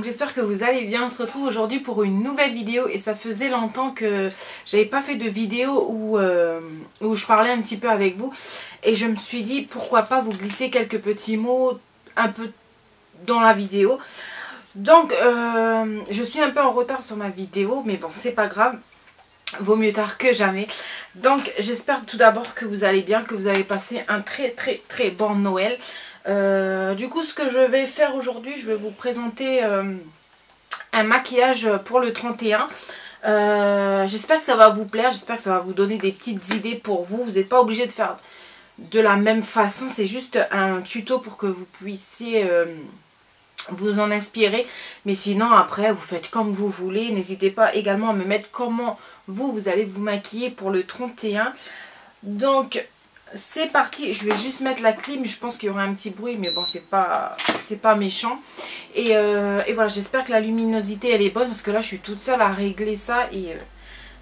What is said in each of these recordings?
j'espère que vous allez bien. On se retrouve aujourd'hui pour une nouvelle vidéo et ça faisait longtemps que j'avais pas fait de vidéo où je parlais un petit peu avec vous et je me suis dit pourquoi pas vous glisser quelques petits mots un peu dans la vidéo. Donc je suis un peu en retard sur ma vidéo mais bon c'est pas grave, vaut mieux tard que jamais. Donc j'espère tout d'abord que vous allez bien, que vous avez passé un très bon Noël. Du coup ce que je vais faire aujourd'hui, je vais vous présenter un maquillage pour le 31. J'espère que ça va vous plaire, j'espère que ça va vous donner des petites idées pour vous. Vous n'êtes pas obligé de faire de la même façon, c'est juste un tuto pour que vous puissiez vous en inspirer. Mais sinon après vous faites comme vous voulez. N'hésitez pas également à me mettre comment vous allez vous maquiller pour le 31. Donc c'est parti, je vais juste mettre la clim, je pense qu'il y aura un petit bruit mais bon c'est pas méchant. Et voilà, j'espère que la luminosité elle est bonne parce que là je suis toute seule à régler ça et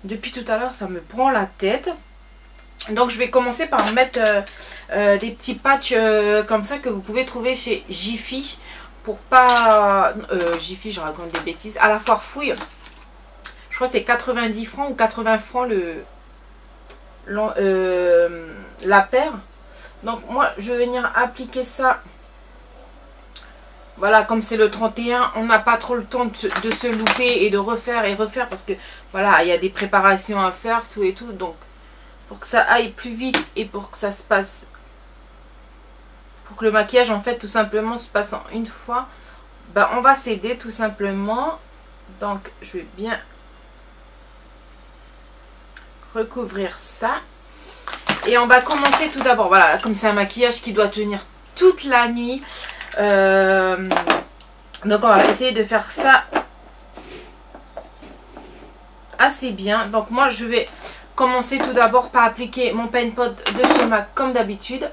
depuis tout à l'heure ça me prend la tête. Donc je vais commencer par mettre des petits patchs comme ça que vous pouvez trouver chez Jiffy. Pour pas... Jiffy, je raconte des bêtises. À la foire fouille, je crois que c'est 90 francs ou 80 francs la paire. Donc moi je vais venir appliquer ça. Voilà, comme c'est le 31, on n'a pas trop le temps de se louper et de refaire et refaire parce que voilà, il y a des préparations à faire, tout et tout. Donc pour que ça aille plus vite et pour que ça se passe, pour que le maquillage en fait tout simplement se passe en une fois, ben, on va s'aider tout simplement. Donc je vais bien recouvrir ça. Et on va commencer tout d'abord, voilà, comme c'est un maquillage qui doit tenir toute la nuit. Donc on va essayer de faire ça assez bien. Donc moi je vais commencer tout d'abord par appliquer mon Paint Pot de chez MAC comme d'habitude.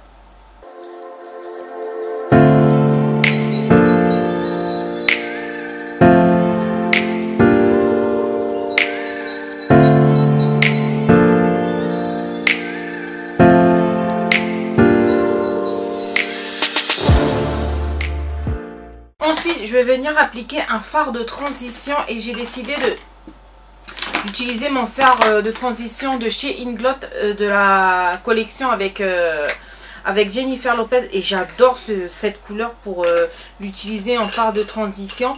Ensuite, je vais venir appliquer un fard de transition et j'ai décidé d'utiliser mon fard de transition de chez Inglot de la collection avec Jennifer Lopez et j'adore cette couleur pour l'utiliser en fard de transition.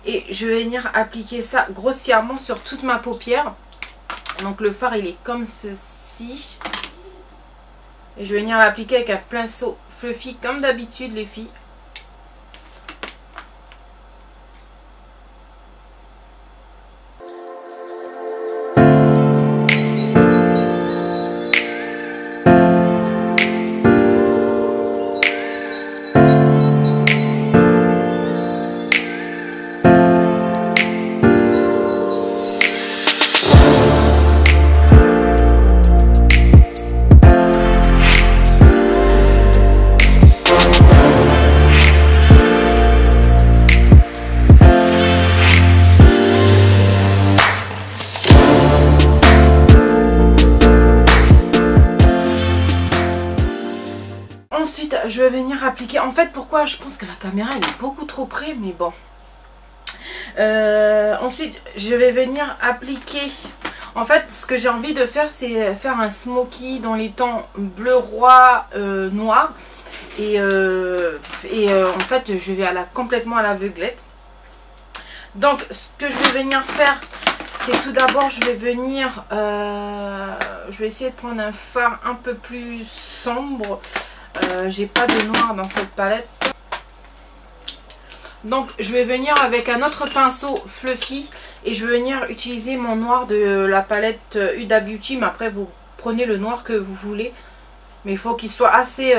Et je vais venir appliquer ça grossièrement sur toute ma paupière. Donc le fard il est comme ceci. Et je vais venir l'appliquer avec un pinceau fluffy comme d'habitude les filles. Ensuite, je vais venir appliquer... En fait, pourquoi je pense que la caméra elle est beaucoup trop près, mais bon. Ensuite, je vais venir appliquer... En fait, ce que j'ai envie de faire, c'est faire un smoky dans les tons bleu roi, noir. Et en fait, je vais complètement à l'aveuglette. Donc, ce que je vais venir faire, c'est tout d'abord, je vais venir... je vais essayer de prendre un fard un peu plus sombre. J'ai pas de noir dans cette palette. Donc je vais venir avec un autre pinceau fluffy et je vais venir utiliser mon noir de la palette Huda Beauty. Mais après vous prenez le noir que vous voulez. Mais il faut qu'il soit assez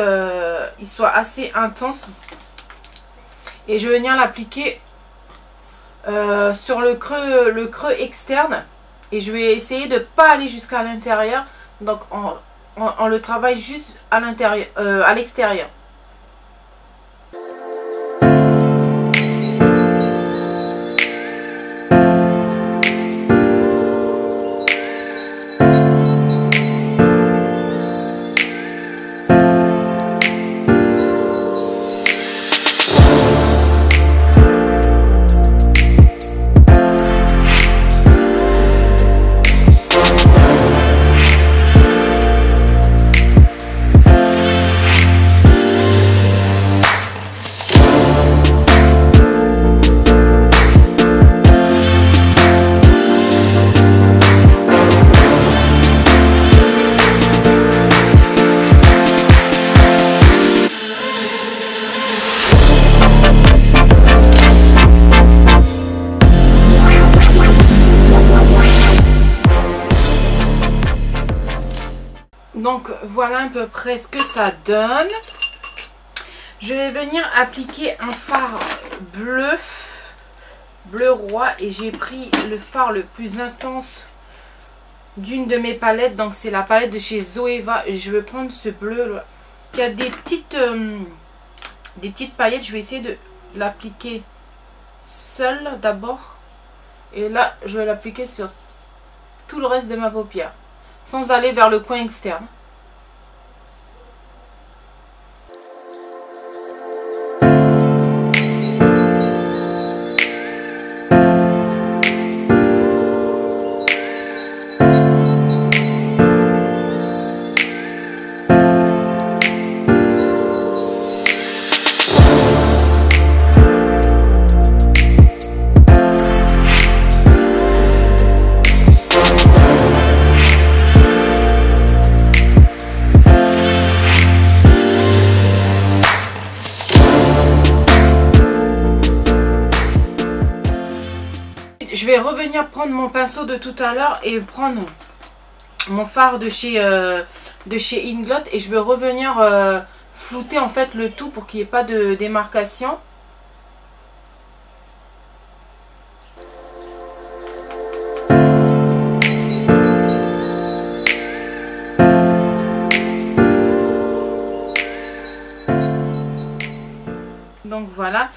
intense. Et je vais venir l'appliquer sur le creux externe. Et je vais essayer de ne pas aller jusqu'à l'intérieur. Donc on le travaille juste à l'intérieur, à l'extérieur. Donc voilà à peu près ce que ça donne. Je vais venir appliquer un fard bleu roi, et j'ai pris le fard le plus intense d'une de mes palettes. Donc c'est la palette de chez Zoeva, et je vais prendre ce bleu là, qui a des petites paillettes. Je vais essayer de l'appliquer seul d'abord, et là je vais l'appliquer sur tout le reste de ma paupière sans aller vers le coin externe. Je vais revenir prendre mon pinceau de tout à l'heure et prendre mon fard de chez Inglot, et je vais revenir flouter en fait le tout pour qu'il n'y ait pas de démarcation. Donc voilà.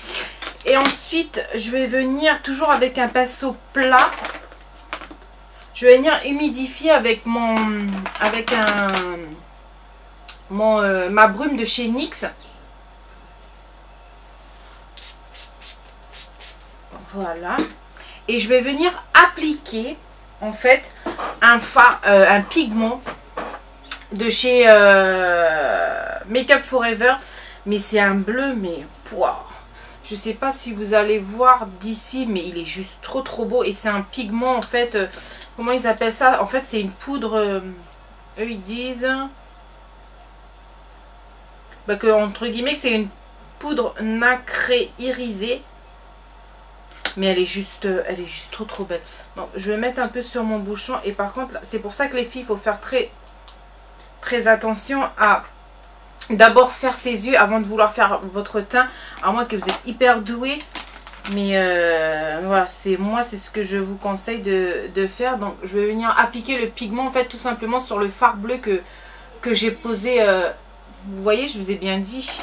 Et ensuite, je vais venir toujours avec un pinceau plat. Je vais venir humidifier avec ma brume de chez NYX. Voilà. Et je vais venir appliquer en fait un pigment de chez Make Up Forever. Mais c'est un bleu, mais pouah. Je sais pas si vous allez voir d'ici, mais il est juste trop beau. Et c'est un pigment en fait, comment ils appellent ça? En fait c'est une poudre, eux ils disent bah, que entre guillemets c'est une poudre nacrée irisée. Mais elle est juste trop belle. Donc je vais mettre un peu sur mon bouchon. Et par contre c'est pour ça que les filles, il faut faire très attention à d'abord faire ses yeux avant de vouloir faire votre teint, à moins que vous êtes hyper doué. Mais voilà, c'est ce que je vous conseille de faire. Donc je vais venir appliquer le pigment en fait tout simplement sur le fard bleu que j'ai posé. Vous voyez, je vous ai bien dit.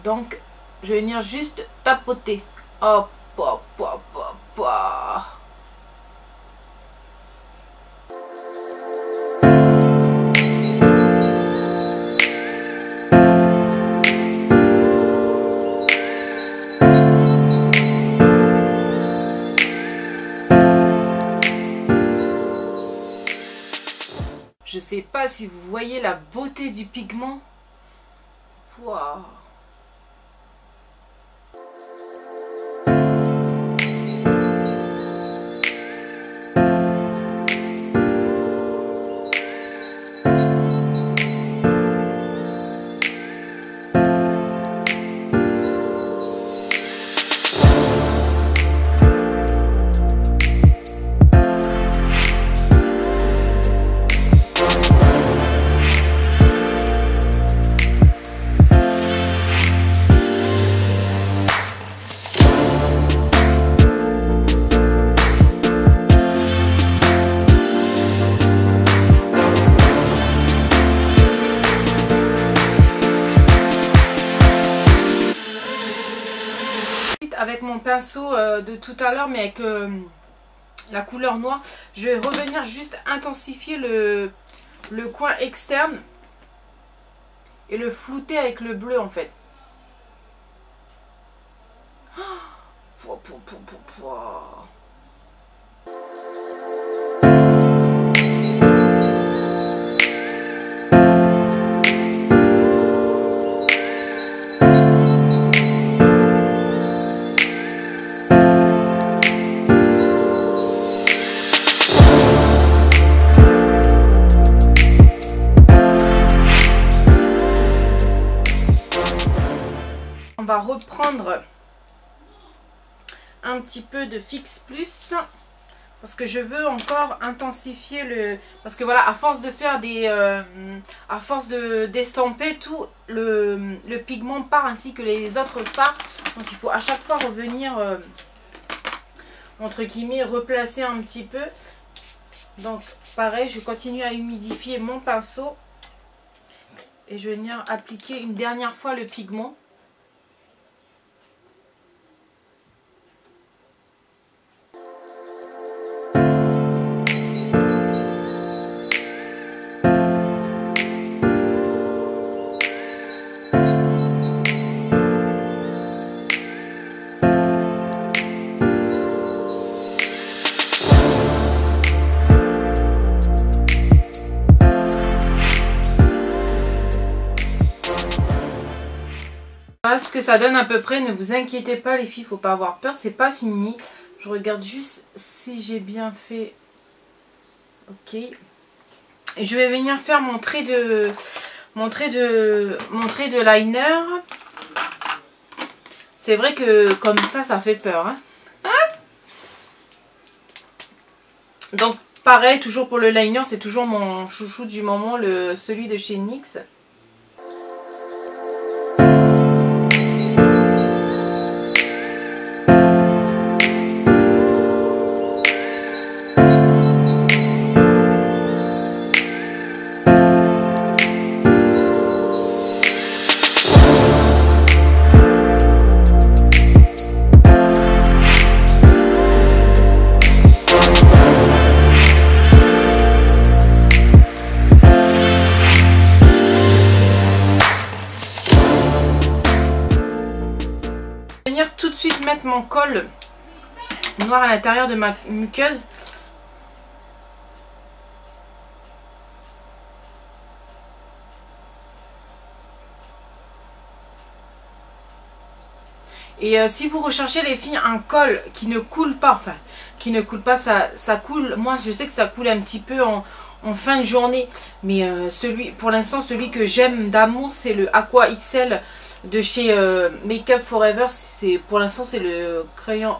Donc je vais venir juste tapoter. Hop, hop, hop, hop, hop. Je sais pas si vous voyez la beauté du pigment. Waouh. Avec mon pinceau de tout à l'heure, mais avec la couleur noire, je vais revenir juste intensifier le coin externe et le flouter avec le bleu en fait. On va reprendre un petit peu de Fix Plus Parce que je veux encore intensifier le... Parce que voilà, à force de faire des... à force d'estamper, tout le pigment part ainsi que les autres fards. Donc il faut à chaque fois revenir, entre guillemets, replacer un petit peu. Donc pareil, je continue à humidifier mon pinceau. Et je vais venir appliquer une dernière fois le pigment. Voilà ce que ça donne à peu près, ne vous inquiétez pas les filles, faut pas avoir peur, c'est pas fini. Je regarde juste si j'ai bien fait. Ok. Et je vais venir faire mon trait de liner. C'est vrai que comme ça fait peur. Hein. Donc pareil, toujours pour le liner, c'est toujours mon chouchou du moment, celui de chez NYX. Tout de suite mettre mon col noir à l'intérieur de ma muqueuse. Et si vous recherchez les filles un col qui ne coule pas, enfin qui ne coule pas, ça coule, moi je sais que ça coule un petit peu en fin de journée, mais pour l'instant celui que j'aime d'amour c'est le Aqua XL de chez Make Up Forever. Pour l'instant c'est le crayon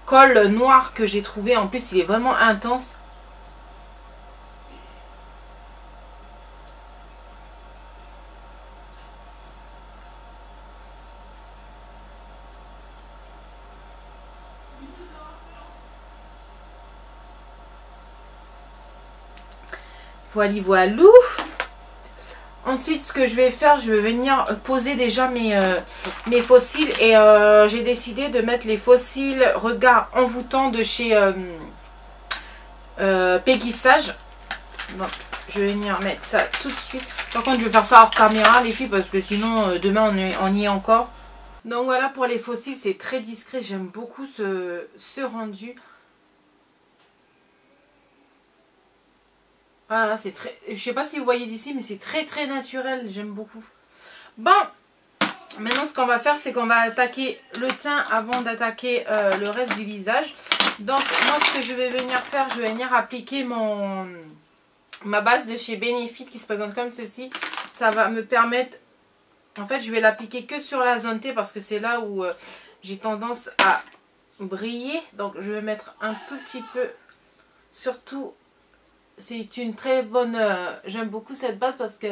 col noir que j'ai trouvé, en plus il est vraiment intense. Voilà, voilou. Ensuite, ce que je vais faire, je vais venir poser déjà mes faux cils. Et j'ai décidé de mettre les faux cils regard envoûtant de chez Peggy Sage. Donc, je vais venir mettre ça tout de suite. Par contre, je vais faire ça hors caméra, les filles, parce que sinon, demain, on y est encore. Donc voilà, pour les faux cils, c'est très discret. J'aime beaucoup ce rendu. Voilà, c'est très... Je sais pas si vous voyez d'ici, mais c'est très très naturel. J'aime beaucoup. Bon, maintenant ce qu'on va faire, c'est qu'on va attaquer le teint avant d'attaquer le reste du visage. Donc moi, ce que je vais venir faire, je vais venir appliquer ma base de chez Benefit qui se présente comme ceci. Ça va me permettre... En fait, je vais l'appliquer que sur la zone T parce que c'est là où j'ai tendance à briller. Donc je vais mettre un tout petit peu, surtout... C'est une très bonne... j'aime beaucoup cette base parce que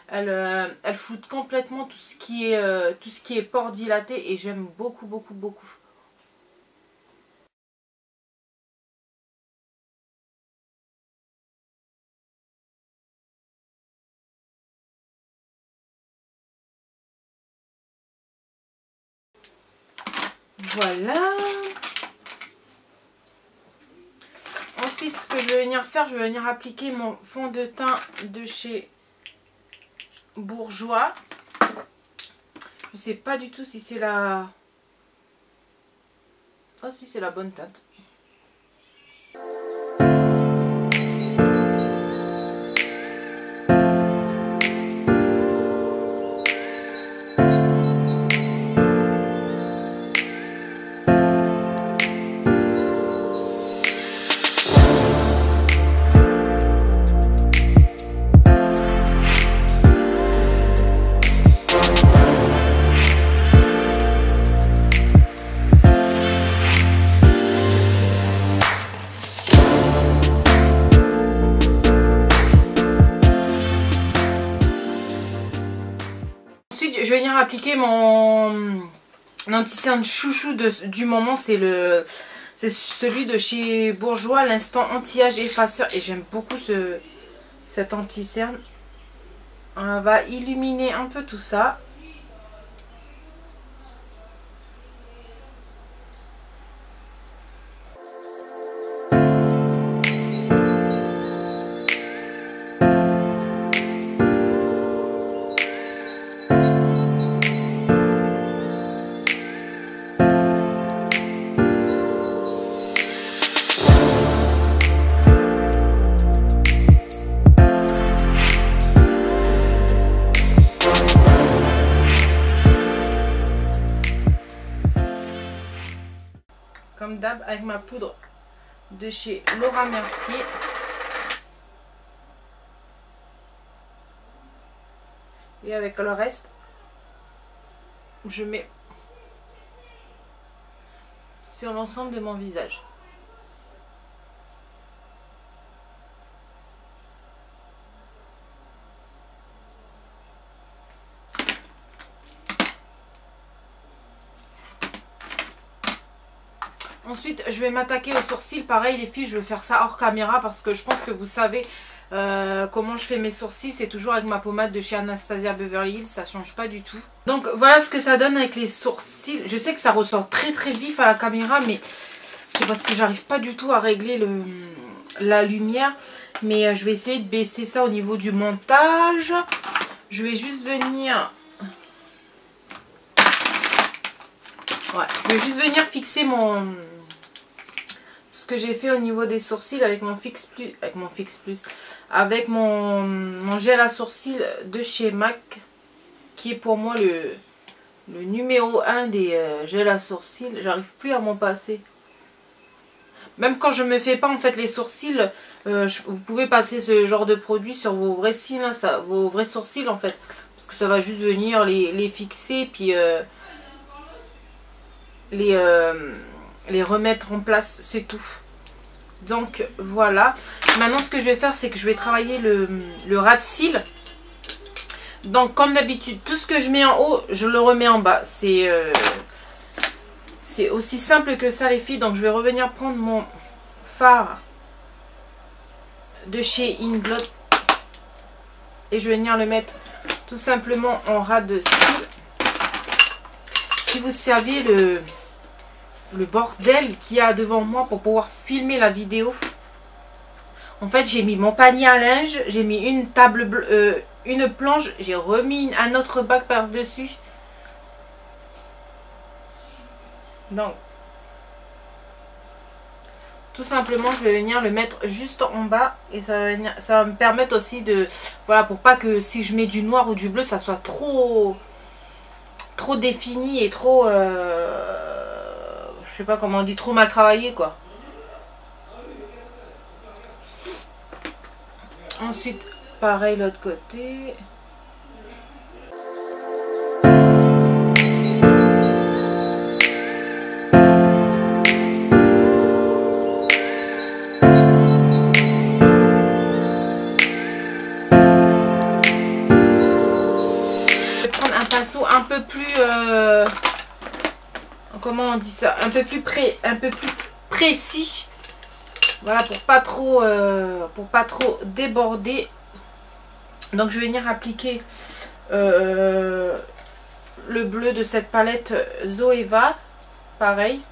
elle floute complètement tout ce qui est pores dilatés et j'aime beaucoup, beaucoup, beaucoup. Voilà. Ensuite, ce que je vais venir faire, je vais venir appliquer mon fond de teint de chez Bourjois. Je sais pas du tout si c'est la... Oh si, c'est la bonne teinte. je vais venir appliquer mon anti-cerne chouchou du moment. C'est celui de chez Bourjois, l'instant anti-âge effaceur. Et j'aime beaucoup cet anti-cerne. On va illuminer un peu tout ça. Comme d'hab, avec ma poudre de chez Laura Mercier. Et avec le reste, je mets sur l'ensemble de mon visage. Ensuite, je vais m'attaquer aux sourcils. Pareil, les filles, je vais faire ça hors caméra parce que je pense que vous savez comment je fais mes sourcils. C'est toujours avec ma pommade de chez Anastasia Beverly Hills. Ça change pas du tout. Donc, voilà ce que ça donne avec les sourcils. Je sais que ça ressort très très vif à la caméra, mais c'est parce que j'arrive pas du tout à régler la lumière. Mais je vais essayer de baisser ça au niveau du montage. Je vais juste venir... Ouais, je vais juste venir fixer ce que j'ai fait au niveau des sourcils avec mon avec mon gel à sourcils de chez MAC, qui est pour moi le numéro 1 des gels à sourcils. J'arrive plus à m'en passer. Même quand je me fais pas en fait les sourcils, vous pouvez passer ce genre de produit sur vos vrais cils, hein, vos vrais sourcils en fait, parce que ça va juste venir les fixer puis les remettre en place, c'est tout. Donc voilà. Maintenant ce que je vais faire, c'est que je vais travailler le ras de cils. Donc comme d'habitude, tout ce que je mets en haut, je le remets en bas. C'est aussi simple que ça les filles. Donc je vais revenir prendre mon fard de chez Inglot et je vais venir le mettre tout simplement en ras de cils. Si vous savez le bordel qu'il y a devant moi pour pouvoir filmer la vidéo. En fait, j'ai mis mon panier à linge, j'ai mis une table une planche, j'ai remis un autre bac par-dessus. Donc, tout simplement, je vais venir le mettre juste en bas et ça va me permettre aussi de... Voilà, pour pas que si je mets du noir ou du bleu, ça soit trop défini et trop... je sais pas comment on dit, trop mal travaillé quoi. Ensuite, pareil l'autre côté. Je vais prendre un pinceau un peu plus... comment on dit ça, un peu plus précis, voilà, pour pas trop déborder. Donc je vais venir appliquer le bleu de cette palette Zoeva, pareil.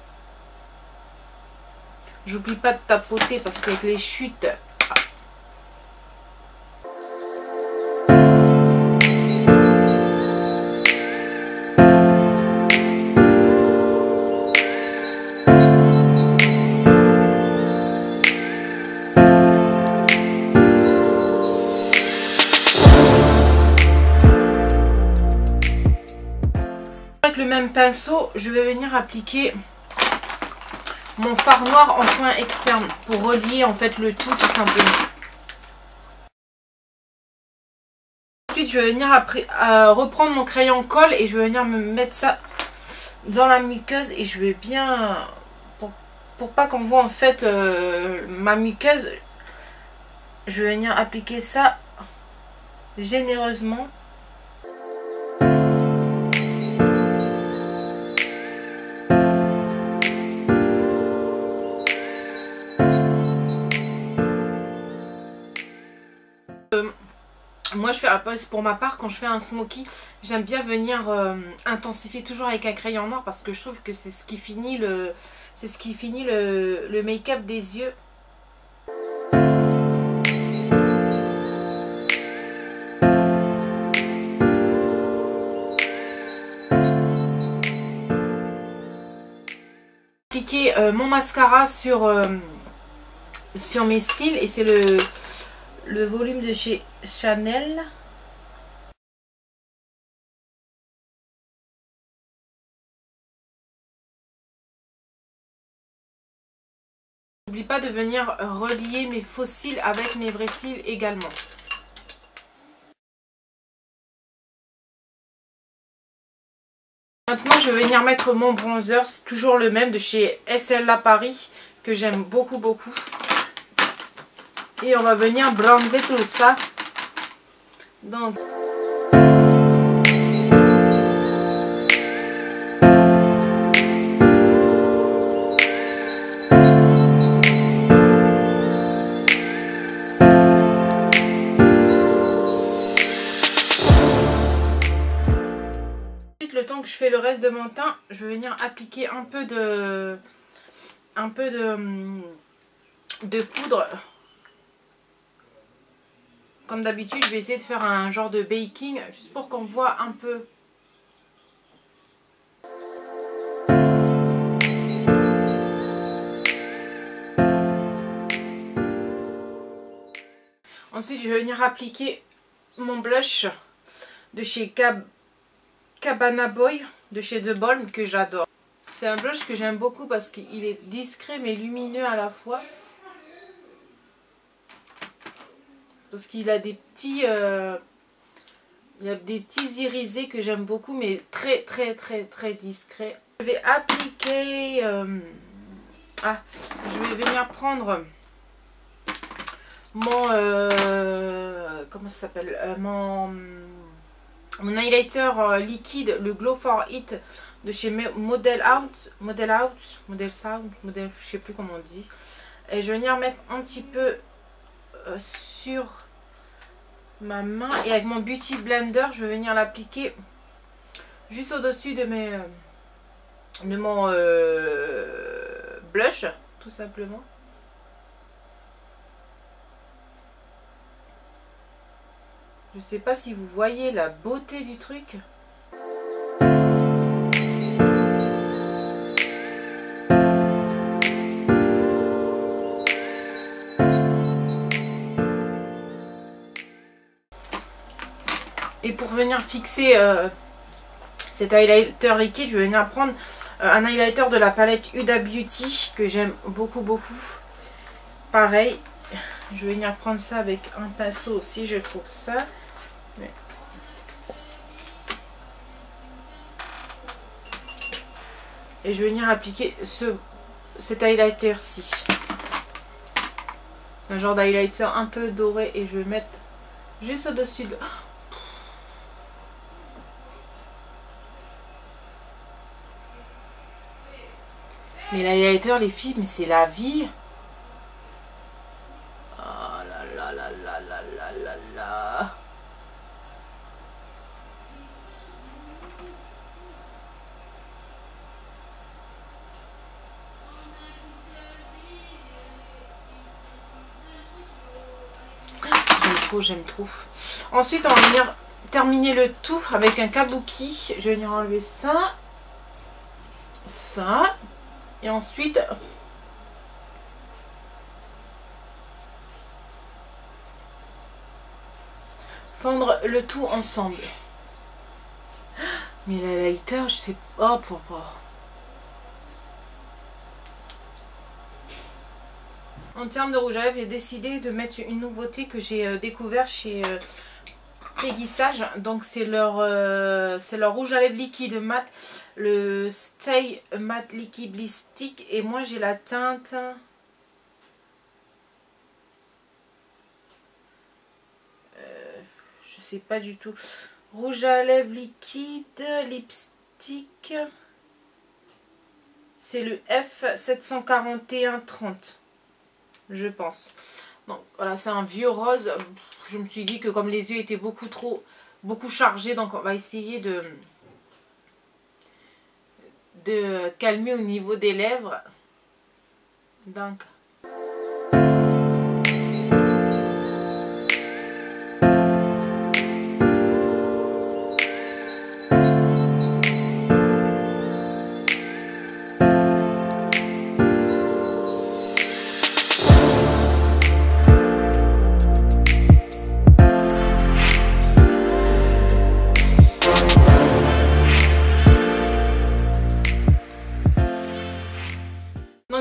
J'oublie pas de tapoter parce qu'avec les chutes le même pinceau, je vais venir appliquer mon fard noir en point externe pour relier en fait le tout simplement. Ensuite, je vais venir reprendre mon crayon colle et je vais venir me mettre ça dans la muqueuse et je vais bien, pour pas qu'on voit en fait ma muqueuse, je vais venir appliquer ça généreusement. Moi je fais, pour ma part, quand je fais un smoky, j'aime bien venir intensifier toujours avec un crayon noir parce que je trouve que c'est ce qui finit le make-up des yeux. Appliquer mon mascara sur mes cils et c'est le volume de chez Chanel. N'oublie pas de venir relier mes faux cils avec mes vrais cils également. Maintenant je vais venir mettre mon bronzer, c'est toujours le même de chez SLA Paris que j'aime beaucoup. Et on va venir bronzer tout ça. Donc le temps que je fais le reste de mon teint, je vais venir appliquer un peu de poudre. Comme d'habitude, je vais essayer de faire un genre de baking juste pour qu'on voit un peu. Ensuite, je vais venir appliquer mon blush de chez Cabana Boy, de chez The Balm, que j'adore. C'est un blush que j'aime beaucoup parce qu'il est discret mais lumineux à la fois. Parce qu'il a des petits irisés que j'aime beaucoup, mais très discrets. Je vais appliquer je vais venir prendre mon comment ça s'appelle, mon highlighter liquide, le Glow for It de chez Model Sound, je sais plus comment on dit. Et je vais venir mettre un petit peu sur ma main et avec mon Beauty Blender je vais venir l'appliquer juste au dessus de mon blush tout simplement. Je sais pas si vous voyez la beauté du truc. Et pour venir fixer cet highlighter liquide, je vais venir prendre un highlighter de la palette Huda Beauty que j'aime beaucoup. Pareil, je vais venir prendre ça avec un pinceau aussi, je trouve ça. Et je vais venir appliquer cet highlighter-ci. Un genre d'highlighter un peu doré et je vais mettre juste au-dessus de... Mais l'highlighter, les filles, mais c'est la vie. Oh là là. J'aime trop. Ensuite, on va venir terminer le tout avec un kabuki. Je vais venir enlever ça. Et ensuite, fondre le tout ensemble. Mais la lighter, je sais pas pourquoi. En termes de rouge à lèvres, j'ai décidé de mettre une nouveauté que j'ai découvert chez Peggy Sage. Donc c'est leur rouge à lèvres liquide mat, le Stay Matte Liquid Bliss Stick. Et moi j'ai la teinte... je sais pas du tout. Rouge à lèvres liquide, lipstick. C'est le F74130. Je pense. Donc voilà, c'est un vieux rose. je me suis dit que comme les yeux étaient beaucoup chargés, donc on va essayer de calmer au niveau des lèvres. Donc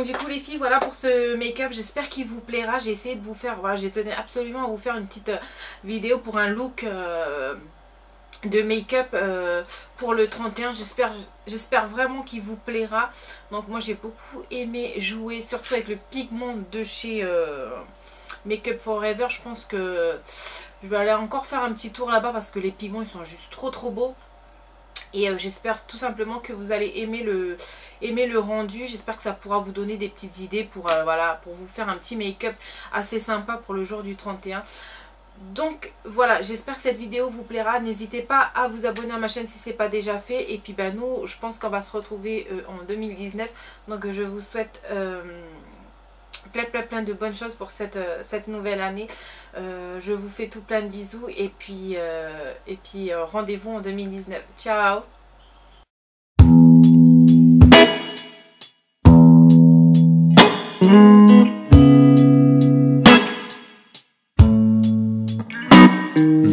du coup les filles, voilà pour ce make-up, j'espère qu'il vous plaira. J'ai essayé de vous faire, voilà, j'ai tenu absolument à vous faire une petite vidéo pour un look de make-up pour le 31. J'espère vraiment qu'il vous plaira. Donc moi j'ai beaucoup aimé jouer, surtout avec le pigment de chez Make-up Forever. Je pense que je vais aller encore faire un petit tour là-bas parce que les pigments ils sont juste trop beaux. Et j'espère tout simplement que vous allez aimer le rendu. J'espère que ça pourra vous donner des petites idées pour, voilà, pour vous faire un petit make-up assez sympa pour le jour du 31. Donc voilà, j'espère que cette vidéo vous plaira. N'hésitez pas à vous abonner à ma chaîne si ce n'est pas déjà fait. Et puis ben, nous, je pense qu'on va se retrouver en 2019. Donc je vous souhaite plein de bonnes choses pour cette nouvelle année. Je vous fais tout plein de bisous et puis rendez-vous en 2019. Ciao.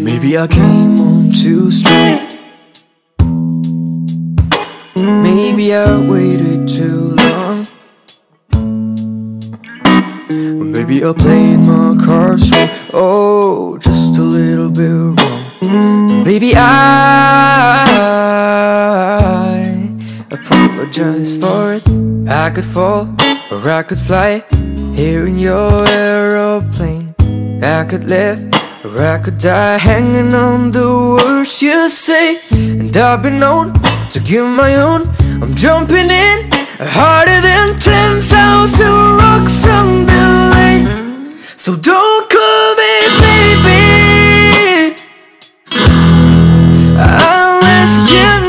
Maybe I came on too strong. Maybe I waited too long. Maybe I played my cards wrong. Oh, just a little bit wrong. Baby, I apologize for it. I could fall or I could fly here in your aeroplane. I could live or I could die hanging on the words you say. And I've been known to give my own. I'm jumping in harder than 10,000 rocks on the lake. So don't call me baby unless you